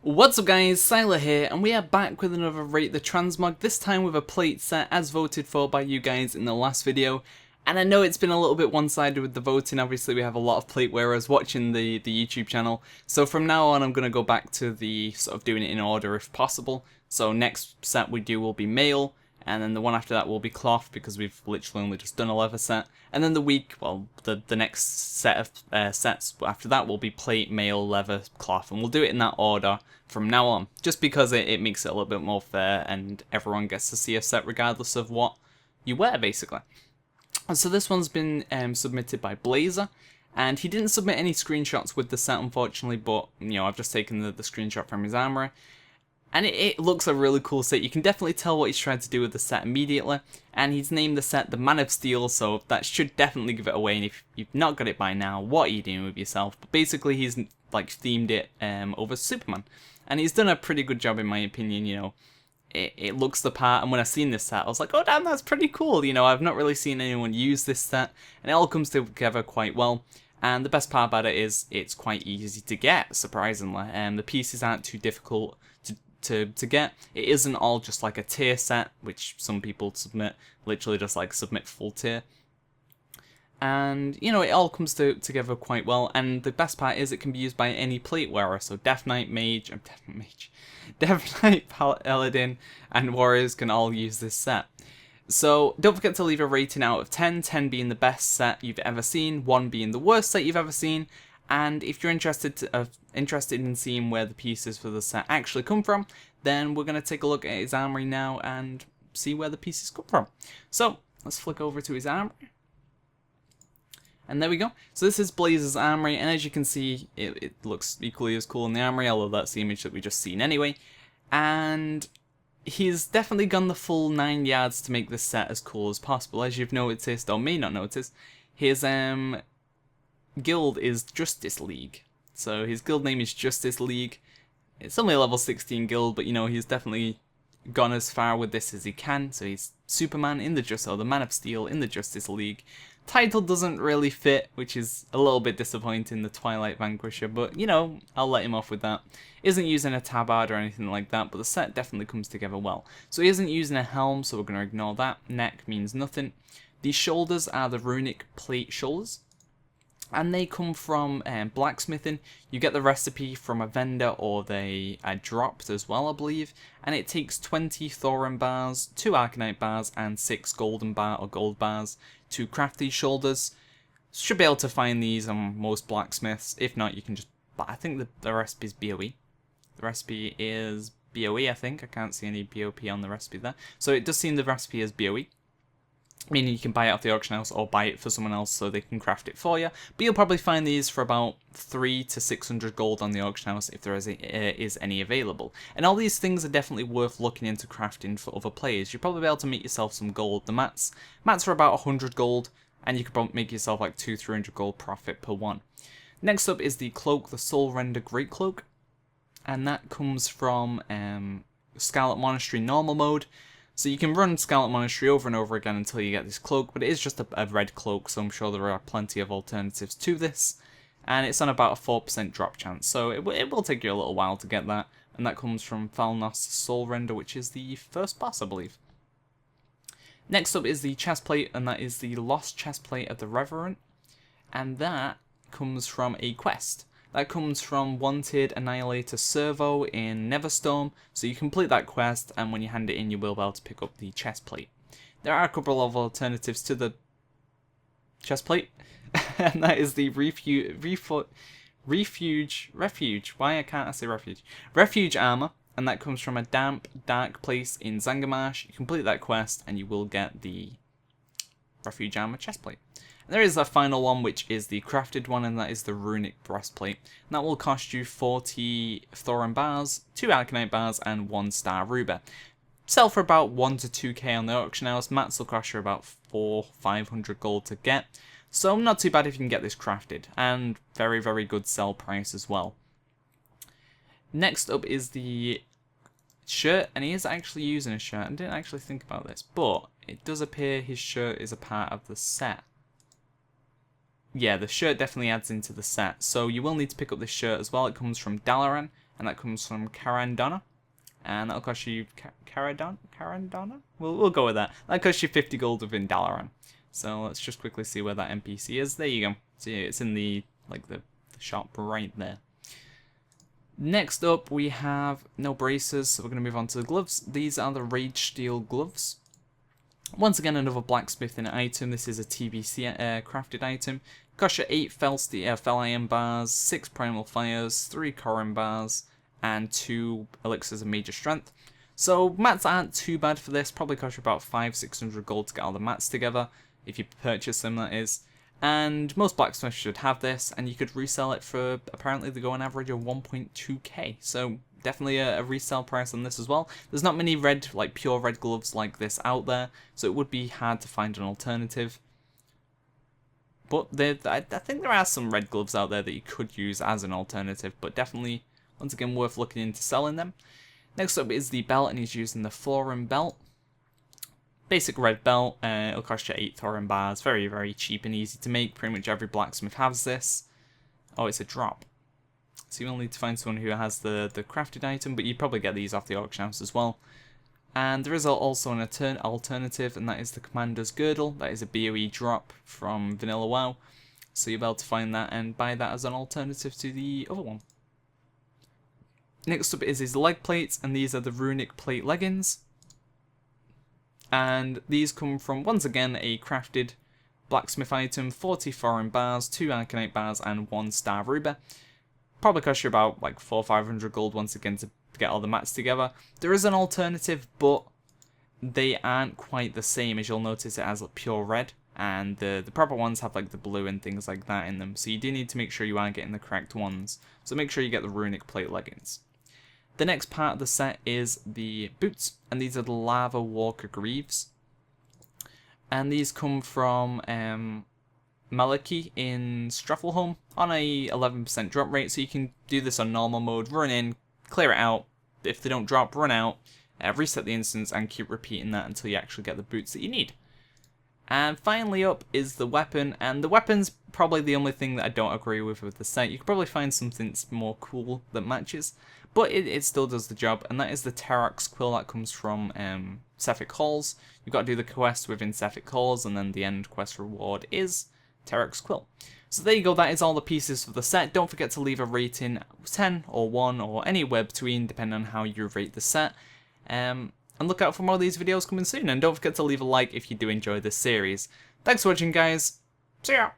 What's up guys, Syiler here, and we are back with another Rate the Transmog, this time with a plate set as voted for by you guys in the last video. And I know it's been a little bit one-sided with the voting. Obviously we have a lot of plate wearers watching the YouTube channel, so from now on I'm going to go back to the sort of doing it in order if possible. So next set we do will be male, and then the one after that will be cloth because we've literally only just done a leather set. And then the next set of sets after that will be plate, mail, leather, cloth, and we'll do it in that order from now on, just because it makes it a little bit more fair and everyone gets to see a set regardless of what you wear, basically. And so this one's been submitted by Blazer, and he didn't submit any screenshots with the set unfortunately, but you know, I've just taken the screenshot from his armory. And it looks a really cool set. You can definitely tell what he's trying to do with the set immediately. And he's named the set the Man of Steel, so that should definitely give it away. And if you've not got it by now, what are you doing with yourself? But basically he's like themed it over Superman. And he's done a pretty good job in my opinion, you know. It looks the part, and when I seen this set, I was like, oh damn, that's pretty cool. You know, I've not really seen anyone use this set, and it all comes together quite well. And the best part about it is it's quite easy to get, surprisingly. The pieces aren't too difficult to get. It isn't all just like a tier set, which some people submit, literally just like submit full tier. And, you know, it all comes together quite well, and the best part is it can be used by any plate wearer, so Death Knight, Paladin, and Warriors can all use this set. So, don't forget to leave a rating out of 10, 10 being the best set you've ever seen, 1 being the worst set you've ever seen, and if you're interested in seeing where the pieces for the set actually come from, then we're going to take a look at his armory now and see where the pieces come from. So, let's flick over to his armory. And there we go. So this is Blazer's armory, and as you can see, it looks equally as cool in the armory, although that's the image that we just seen anyway. And he's definitely gone the full 9 yards to make this set as cool as possible. As you've noticed, or may not notice, his guild is Justice League. So his guild name is Justice League. It's only a level 16 guild, but you know, he's definitely gone as far with this as he can. So he's Superman in the Man of Steel in the Justice League. Title doesn't really fit, which is a little bit disappointing, the Twilight Vanquisher, but you know, I'll let him off with that. Isn't using a tabard or anything like that, but the set definitely comes together well. So he isn't using a helm, so we're going to ignore that. Neck means nothing. These shoulders are the Runic plate shoulders, and they come from blacksmithing. You get the recipe from a vendor, or they are dropped as well, I believe. And it takes 20 Thorin bars, 2 Arcanite bars, and 6 gold bars to craft these shoulders. Should be able to find these on most blacksmiths. If not, you can just... But I think the recipe is BOE. The recipe is BOE, I think. I can't see any BOP on the recipe there. So it does seem the recipe is BOE. Meaning you can buy it off the auction house or buy it for someone else so they can craft it for you. But you'll probably find these for about 300 to 600 gold on the auction house if there is any available. And all these things are definitely worth looking into crafting for other players. You'll probably be able to make yourself some gold. The mats are about 100 gold, and you could probably make yourself like 200-300 gold profit per one. Next up is the cloak, the Soul Render Great Cloak. And that comes from Scarlet Monastery normal mode. So you can run Scarlet Monastery over and over again until you get this cloak, but it is just a red cloak, so I'm sure there are plenty of alternatives to this. And it's on about a 4% drop chance, so it will take you a little while to get that. And that comes from Falnos Soul Render, which is the first boss, I believe. Next up is the chestplate, and that is the Lost Chestplate of the Reverend. And that comes from a quest. That comes from Wanted Annihilator Servo in Neverstorm, so you complete that quest, and when you hand it in, you will be able to pick up the chest plate. There are a couple of alternatives to the chest plate, and that is the Refuge Armor, and that comes from a damp, dark place in Zangarmarsh. You complete that quest, and you will get the Refuge Armor chest plate. There is a final one, which is the crafted one, and that is the Runic breastplate. And that will cost you 40 Thorin bars, 2 Arcanite bars, and 1 Star Ruby. Sell for about 1 to 2k on the auction house. Mats will cost you about 400-500 gold to get. So not too bad if you can get this crafted, and very, very good sell price as well. Next up is the shirt, and he is actually using a shirt. I didn't actually think about this, but it does appear his shirt is a part of the set. Yeah, the shirt definitely adds into the set, so you will need to pick up this shirt as well. It comes from Dalaran, and that comes from Carandana. And that'll cost you Carandana? We'll go with that. That costs you 50 gold within Dalaran. So let's just quickly see where that NPC is. There you go. See, it's in the shop right there. Next up, we have no bracers, so we're going to move on to the gloves. These are the Rage Steel gloves. Once again, another blacksmithing item. This is a TBC crafted item. Costs you 8 Fel Iron bars, 6 Primal Fires, 3 Corin bars, and 2 Elixirs of Major Strength. So mats aren't too bad for this. Probably cost you about 500-600 gold to get all the mats together, if you purchase them, that is. And most blacksmiths should have this, and you could resell it for, apparently they go on average of 1.2k. So definitely a resale price on this as well. There's not many red, like pure red gloves like this out there, so it would be hard to find an alternative. But I think there are some red gloves out there that you could use as an alternative, but definitely, once again, worth looking into selling them. Next up is the belt, and he's using the Thorin belt. Basic red belt, it'll cost you 8 Thorin bars, very, very cheap and easy to make. Pretty much every blacksmith has this. Oh, it's a drop. So you'll need to find someone who has the crafted item, but you'd probably get these off the auction house as well. And there is also an alternative, and that is the Commander's Girdle. That is a BOE drop from Vanilla WoW. So you'll be able to find that and buy that as an alternative to the other one. Next up is his leg plates, and these are the Runic plate leggings. And these come from, once again, a crafted blacksmith item, 40 foreign bars, 2 Arcanite bars, and 1 Star Ruby. Probably cost you about like 400 or 500 gold once again to get all the mats together. There is an alternative, but they aren't quite the same, as you'll notice it has like pure red, and the proper ones have like the blue and things like that in them. So you do need to make sure you are getting the correct ones. So make sure you get the Runic plate leggings. The next part of the set is the boots, and these are the Lava Walker Greaves. And these come from Maliki in Straffelholm on a 11% drop rate, so you can do this on normal mode, run in, clear it out. If they don't drop, run out, reset the instance, and keep repeating that until you actually get the boots that you need. And finally up is the weapon, and the weapon's probably the only thing that I don't agree with the set. You could probably find something more cool that matches, but it still does the job, and that is the Terox Quill that comes from Sephic Halls. You've got to do the quest within Sephic Halls, and then the end quest reward is Terox Quill. So there you go, that is all the pieces for the set. Don't forget to leave a rating 10 or 1 or anywhere between, depending on how you rate the set. And look out for more of these videos coming soon, and don't forget to leave a like if you do enjoy this series. Thanks for watching, guys. See ya!